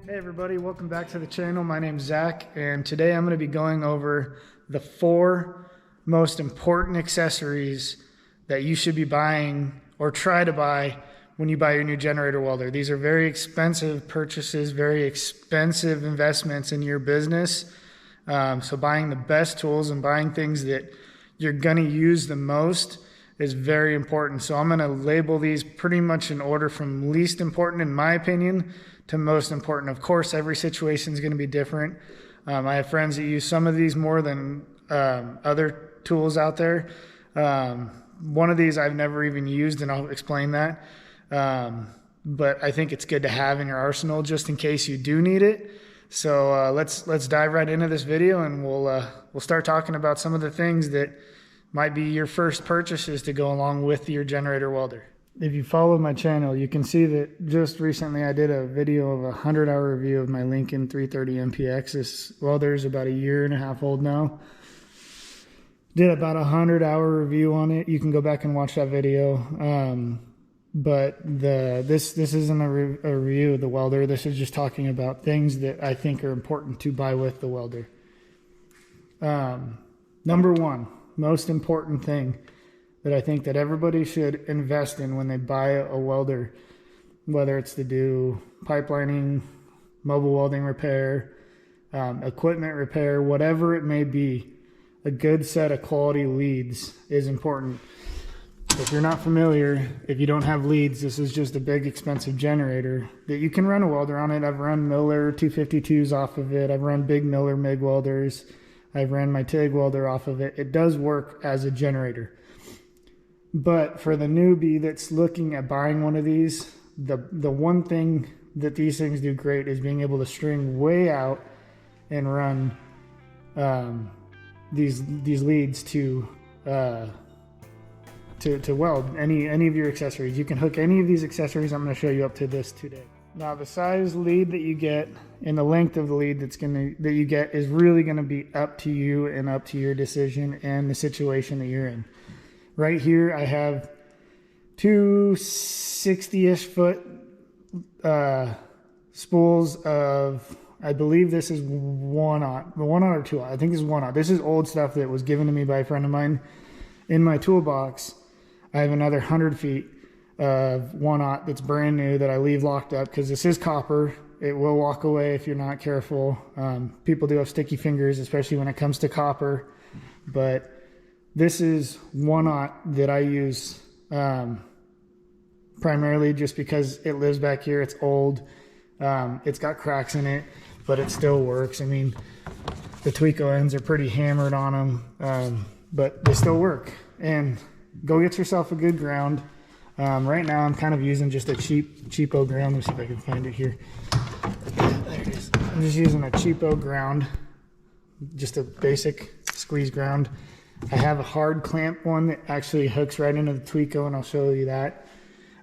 Hey everybody, welcome back to the channel. My name's Zach, and today I'm going to be going over the 4 most important accessories that you should be buying or try to buy when you buy your new generator welder. These are very expensive purchases, very expensive investments in your business. So buying the best tools and buying things that you're going to use the most is very important. So I'm going to label these pretty much in order from least important, in my opinion, to most important. Of course, every situation is going to be different. I have friends that use some of these more than other tools out there. One of these I've never even used, and I'll explain that. But I think it's good to have in your arsenal just in case you do need it. So let's dive right into this video, and we'll start talking about some of the things that might be your first purchases to go along with your generator welder. If you follow my channel, you can see that just recently I did a video of a 100-hour review of my Lincoln 330 MPX. This welder is about 1.5 years old now. Did about a 100-hour review on it. You can go back and watch that video. But this isn't a review of the welder. This is just talking about things that I think are important to buy with the welder. Number 1, most important thing that I think that everybody should invest in when they buy a welder, whether it's to do pipelining, mobile welding repair, equipment repair, whatever it may be, a good set of quality leads is important. If you're not familiar, if you don't have leads, this is just a big expensive generator that you can run a welder on it. I've run Miller 252s off of it. I've run big Miller MIG welders. I've ran my Tig welder off of it. It does work as a generator. But for the newbie that's looking at buying one of these, the one thing that these things do great is being able to string way out and run these leads to weld any of your accessories. You can hook any of these accessories I'm going to show you up to this today. Now the size lead that you get and the length of the lead that you get is really going to be up to you and up to your decision and the situation that you're in. Right here I have 2 60-ish foot spools of, I believe this is 1/0, 1/0 or 2/0. I think this is 1/0. This is old stuff that was given to me by a friend of mine. In my toolbox I have another 100 feet of 1/0 that's brand new that I leave locked up because this is copper. It will walk away if you're not careful. People do have sticky fingers, especially when it comes to copper, but this is 1/0 that I use primarily just because it lives back here. It's old. It's got cracks in it, but it still works. I mean, the Tweako ends are pretty hammered on them, but they still work. And go get yourself a good ground. Right now I'm kind of using just a cheapo ground. Let me see if I can find it here. There it is. I'm just using a cheapo ground, just a basic squeeze ground. I have a hard clamp one that actually hooks right into the Tweako, and I'll show you that.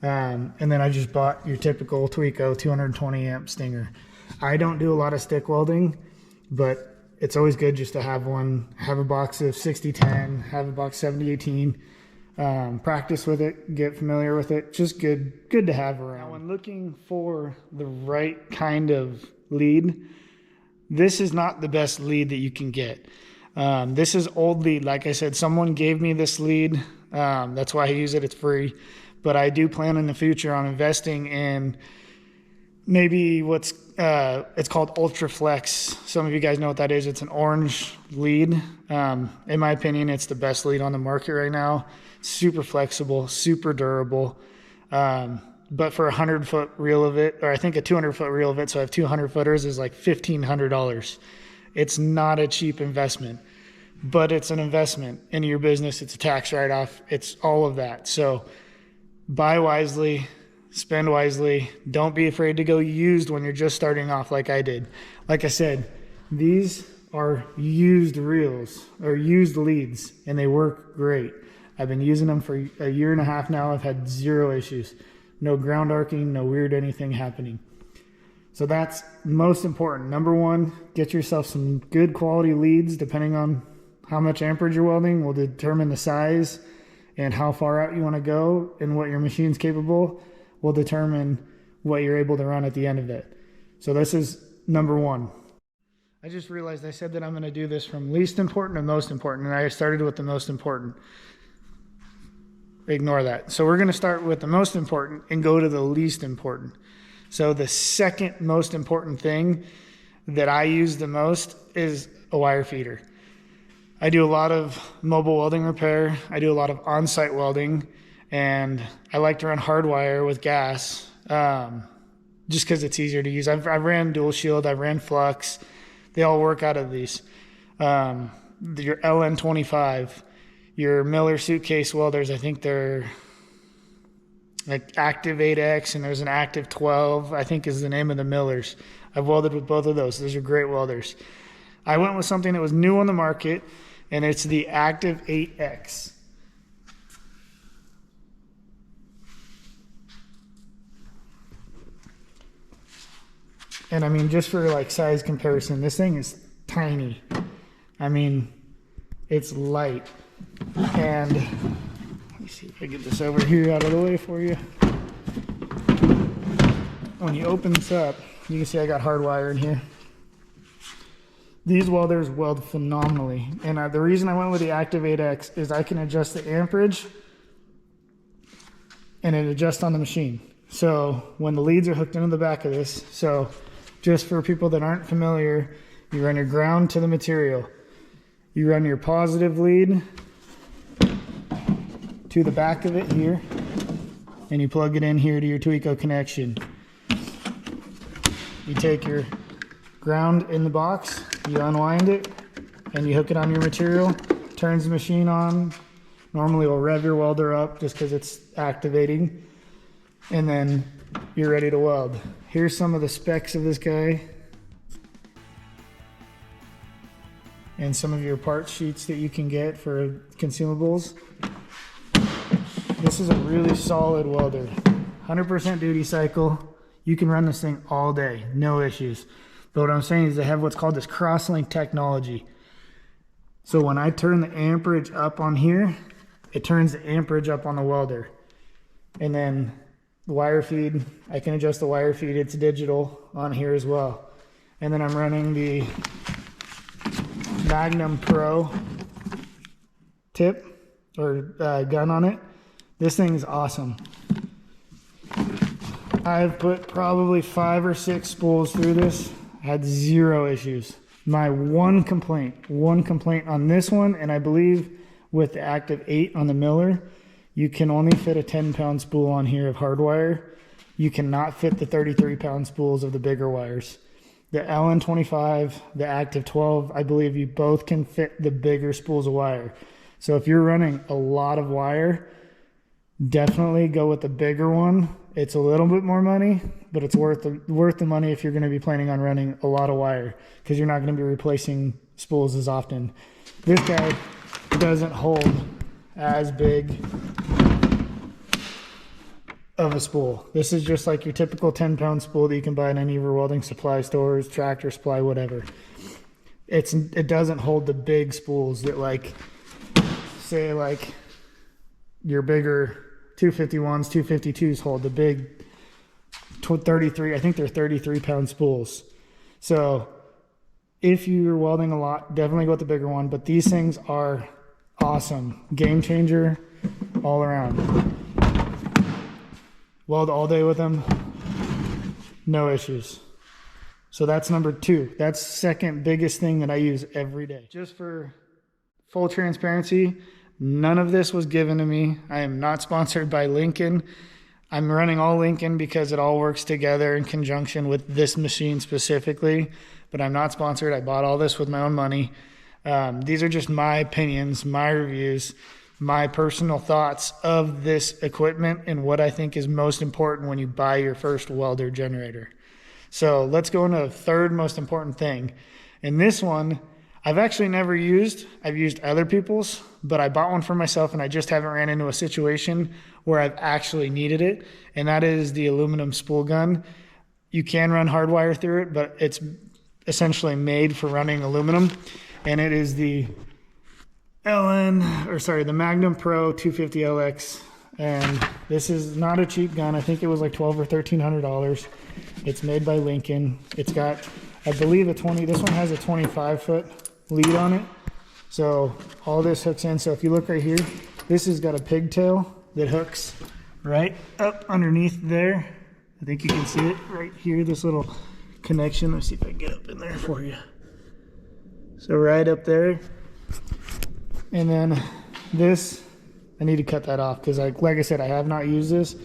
And then I just bought your typical Tweako 220 amp stinger. I don't do a lot of stick welding, but it's always good just to have one. Have a box of 6010, have a box 7018. Practice with it, get familiar with it. Just good to have around. Now, when looking for the right kind of lead, this is not the best lead that you can get. This is old lead. Like I said, someone gave me this lead. That's why I use it. It's free. But I do plan in the future on investing in maybe it's called Ultra Flex. Some of you guys know what that is. It's an orange lead. In my opinion, it's the best lead on the market right now. Super flexible, super durable. But for a 100-foot reel of it, or I think a 200-foot reel of it, so I have 200 footers, is like $1,500. It's not a cheap investment, but it's an investment in your business. It's a tax write-off. It's all of that. So buy wisely, spend wisely. Don't be afraid to go used when you're just starting off like I did. Like I said, these are used reels or used leads, and they work great. I've been using them for 1.5 years now. I've had 0 issues. No ground arcing, no weird anything happening. So that's most important. Number 1, get yourself some good quality leads. Depending on how much amperage you're welding will determine the size and how far out you want to go, and what your machine's capable will determine what you're able to run at the end of it. So this is number one. I just realized I said that I'm going to do this from least important to most important, and I started with the most important. Ignore that. So we're going to start with the most important and go to the least important. So the second most important thing that I use the most is a wire feeder. I do a lot of mobile welding repair. I do a lot of on-site welding, and I like to run hard wire with gas just because it's easier to use. I've ran dual shield. I've ran flux. They all work out of these. Your LN25, your Miller suitcase welders, I think they're like Active 8X, and there's an Active 12, I think is the name of the Millers. I've welded with both of those. Those are great welders. I went with something that was new on the market, and it's the Active 8X. And I mean, just for like size comparison, this thing is tiny. I mean, it's light. And let me see if I get this over here out of the way for you. When you open this up, you can see I got hard wire in here. These welders weld phenomenally. And the reason I went with the Active 8X is I can adjust the amperage and it adjusts on the machine. So when the leads are hooked into the back of this, so just for people that aren't familiar, you run your ground to the material. You run your positive lead to the back of it here, and you plug it in here to your Tweeko connection. You take your ground in the box, you unwind it, and you hook it on your material. Turns the machine on. Normally it'll rev your welder up just because it's activating, and then you're ready to weld. Here's some of the specs of this guy and some of your part sheets that you can get for consumables. This is a really solid welder. 100% duty cycle. You can run this thing all day, no issues. But what I'm saying is they have what's called this cross-link technology. So when I turn the amperage up on here, it turns the amperage up on the welder. And then the wire feed, I can adjust the wire feed. It's digital on here as well. And then I'm running the Magnum Pro tip or gun on it. This thing is awesome. I've put probably 5 or 6 spools through this. Had 0 issues. My one complaint on this one, and I believe with the Active 8 on the Miller, you can only fit a 10-pound spool on here of hard wire. You cannot fit the 33-pound spools of the bigger wires. The LN25, the Active 12, I believe you both can fit the bigger spools of wire. So if you're running a lot of wire, definitely go with the bigger one. It's a little bit more money, but it's worth the money if you're going to be planning on running a lot of wire, because you're not going to be replacing spools as often. This guy doesn't hold as big of a spool. This is just like your typical 10-pound spool that you can buy at any of your welding supply stores, Tractor Supply, whatever. It doesn't hold the big spools that, like, say like your bigger 251s, 252s hold. The big 33, I think they're 33-pound spools. So if you're welding a lot, definitely go with the bigger one. But these things are awesome. Game changer all around. Weld all day with them, no issues. So that's number 2. That's the second biggest thing that I use every day. Just for full transparency, none of this was given to me. I am not sponsored by Lincoln. I'm running all Lincoln because it all works together in conjunction with this machine specifically, but I'm not sponsored. I bought all this with my own money. These are just my opinions, my reviews, my personal thoughts of this equipment and what I think is most important when you buy your first welder generator. So let's go into the third most important thing. And this one, I've actually never used. I've used other people's, but I bought one for myself and I just haven't ran into a situation where I've actually needed it. And that is the aluminum spool gun. You can run hard wire through it, but it's essentially made for running aluminum. And it is the the Magnum Pro 250LX. And this is not a cheap gun. I think it was like $1,200 or $1,300. It's made by Lincoln. It's got, I believe, this one has a 25-foot lead on it. So all this hooks in. So if you look right here, this has got a pigtail that hooks right up underneath there. I think you can see it right here, this little connection. Let's see if I can get up in there for you. So right up there. And then this, I need to cut that off because like I said, I have not used this,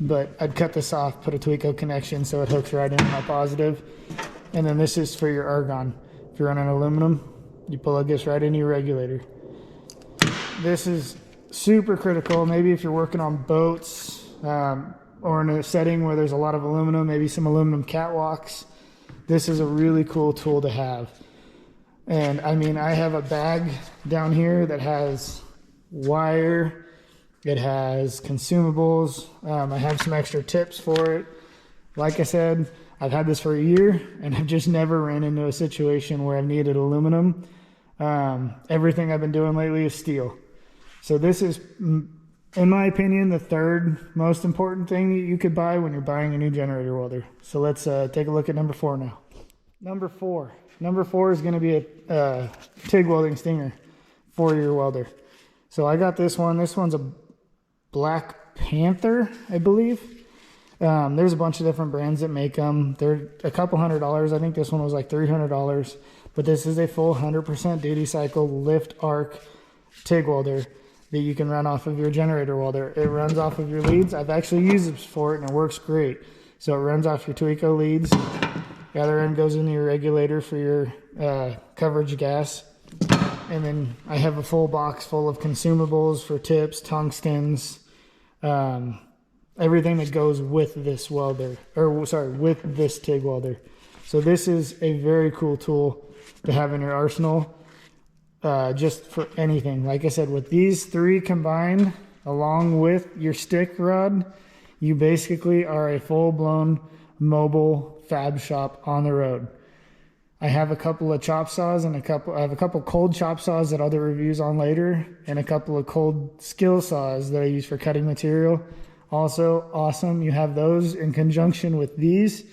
but I'd cut this off, put a Tweco connection so it hooks right in my positive. And then this is for your argon. If you're running aluminum, you plug this right into your regulator. This is super critical, maybe if you're working on boats or in a setting where there's a lot of aluminum, maybe some aluminum catwalks. This is a really cool tool to have. And I mean, I have a bag down here that has wire, it has consumables, I have some extra tips for it. Like I said, I've had this for a year and I've just never ran into a situation where I've needed aluminum. Everything I've been doing lately is steel. So this is, in my opinion, the third most important thing that you could buy when you're buying a new generator welder. So let's take a look at number 4 now. Number four is going to be a TIG welding stinger, 4-year welder. So I got this one. This one's a Black Panther, I believe. There's a bunch of different brands that make them. They're a couple $100. I think this one was like $300. But this is a full 100% duty cycle lift arc TIG welder that you can run off of your generator welder. It runs off of your leads. I've actually used this for it and it works great. So it runs off your Tweco leads. The other end goes into your regulator for your coverage gas. And then I have a full box full of consumables for tips, tungstens, everything that goes with this welder, or sorry, with this TIG welder. So this is a very cool tool to have in your arsenal, just for anything. Like I said, with these 3 combined, along with your stick rod, you basically are a full-blown mobile fab shop on the road. I have a couple of chop saws and I have a couple cold chop saws that I'll do reviews on later, and a couple of cold skill saws that I use for cutting material. Also awesome. You have those in conjunction with these,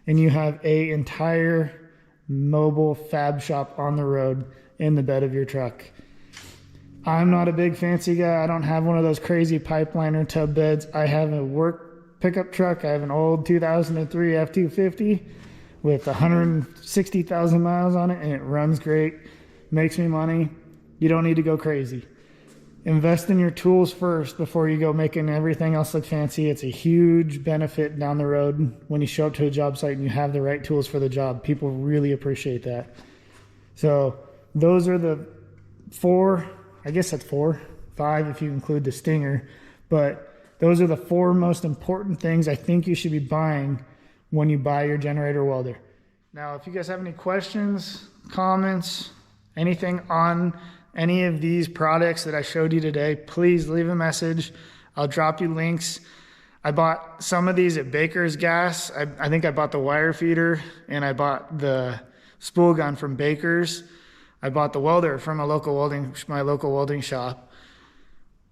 and you have an entire mobile fab shop on the road in the bed of your truck. I'm not a big fancy guy. I don't have one of those crazy pipeliner tub beds. I have a work pickup truck. I have an old 2003 F-250 with 160,000 miles on it, and it runs great, makes me money. You don't need to go crazy. Invest in your tools first before you go making everything else look fancy. It's a huge benefit down the road when you show up to a job site and you have the right tools for the job. People really appreciate that. So those are the 4, I guess that's 4, 5 if you include the stinger, but those are the 4 most important things I think you should be buying when you buy your generator welder. Now, if you guys have any questions, comments, anything on any of these products that I showed you today, please leave a message. I'll drop you links. I bought some of these at Baker's Gas. I think I bought the wire feeder, and I bought the spool gun from Baker's. I bought the welder from my local welding shop.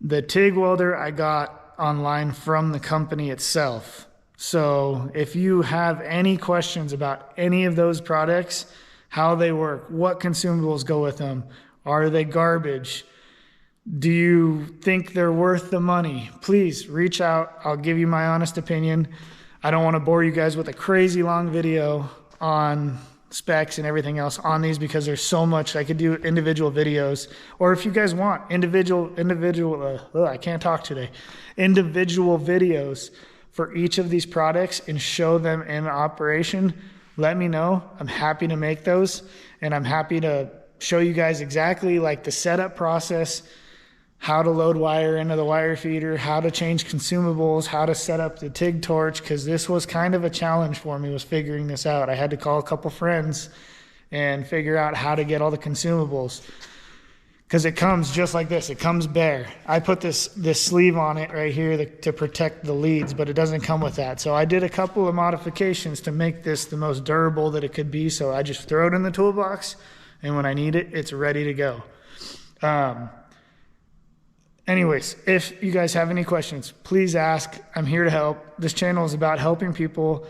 The TIG welder I got online from the company itself. So if you have any questions about any of those products, how they work, what consumables go with them, are they garbage, do you think they're worth the money, please reach out. I'll give you my honest opinion. I don't want to bore you guys with a crazy long video on specs and everything else on these because there's so much. I could do individual videos, or if you guys want individual videos for each of these products and show them in operation, let me know. I'm happy to make those, and I'm happy to show you guys exactly like the setup process, how to load wire into the wire feeder, how to change consumables, how to set up the TIG torch, because this was kind of a challenge for me, was figuring this out. I had to call a couple friends and figure out how to get all the consumables, because it comes just like this. It comes bare. I put this sleeve on it right here to protect the leads, but it doesn't come with that. So I did a couple of modifications to make this the most durable that it could be. So I just throw it in the toolbox, and when I need it, it's ready to go. Anyways, if you guys have any questions, please ask. I'm here to help. This channel is about helping people.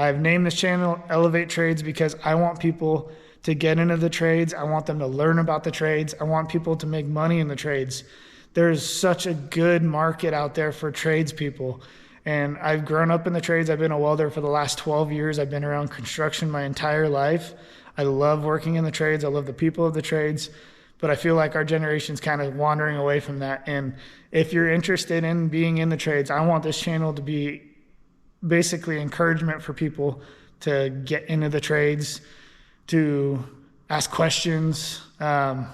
I've named this channel Elevate Trades because I want people to get into the trades. I want them to learn about the trades. I want people to make money in the trades. There's such a good market out there for tradespeople. And I've grown up in the trades. I've been a welder for the last 12 years. I've been around construction my entire life. I love working in the trades. I love the people of the trades. But I feel like our generation's kind of wandering away from that. And if you're interested in being in the trades, I want this channel to be basically encouragement for people to get into the trades, to ask questions. And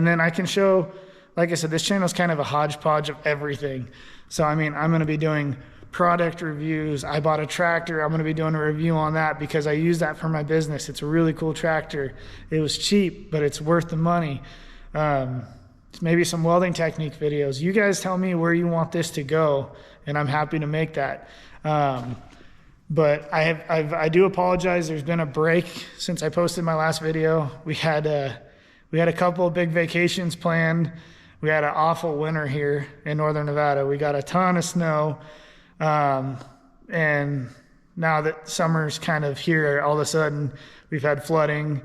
then I can show, like I said, this channel is kind of a hodgepodge of everything. So, I mean, I'm going to be doing product reviews. I bought a tractor. I'm going to be doing a review on that because I use that for my business. It's a really cool tractor. It was cheap, but it's worth the money. Maybe some welding technique videos. You guys tell me where you want this to go, and I'm happy to make that. But I do apologize. There's been a break since I posted my last video. We had a couple of big vacations planned. We had an awful winter here in northern Nevada. We got a ton of snow. And now that summer's kind of here, all of a sudden we've had flooding.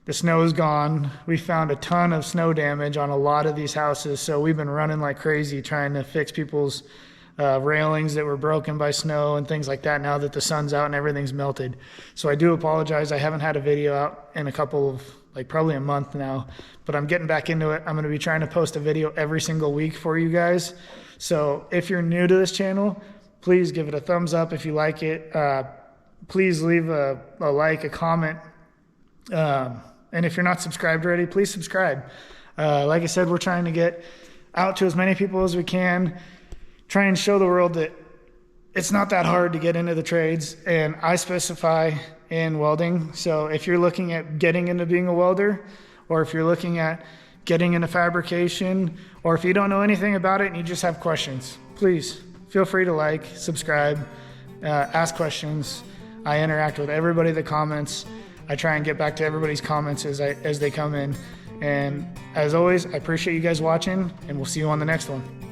The snow's gone. We found a ton of snow damage on a lot of these houses. So we've been running like crazy trying to fix people's railings that were broken by snow and things like that now that the sun's out and everything's melted. So I do apologize. I haven't had a video out in a couple of, like probably a month now, but I'm getting back into it. I'm going to be trying to post a video every single week for you guys. So if you're new to this channel, please give it a thumbs up if you like it. Please leave a like, a comment. And if you're not subscribed already, please subscribe. Like I said, we're trying to get out to as many people as we can, try and show the world that it's not that hard to get into the trades. And I specify in welding. So if you're looking at getting into being a welder, or if you're looking at getting into fabrication, or if you don't know anything about it and you just have questions, please feel free to like, subscribe, ask questions. I interact with everybody that comments. I try and get back to everybody's comments as they come in. And as always, I appreciate you guys watching, and we'll see you on the next one.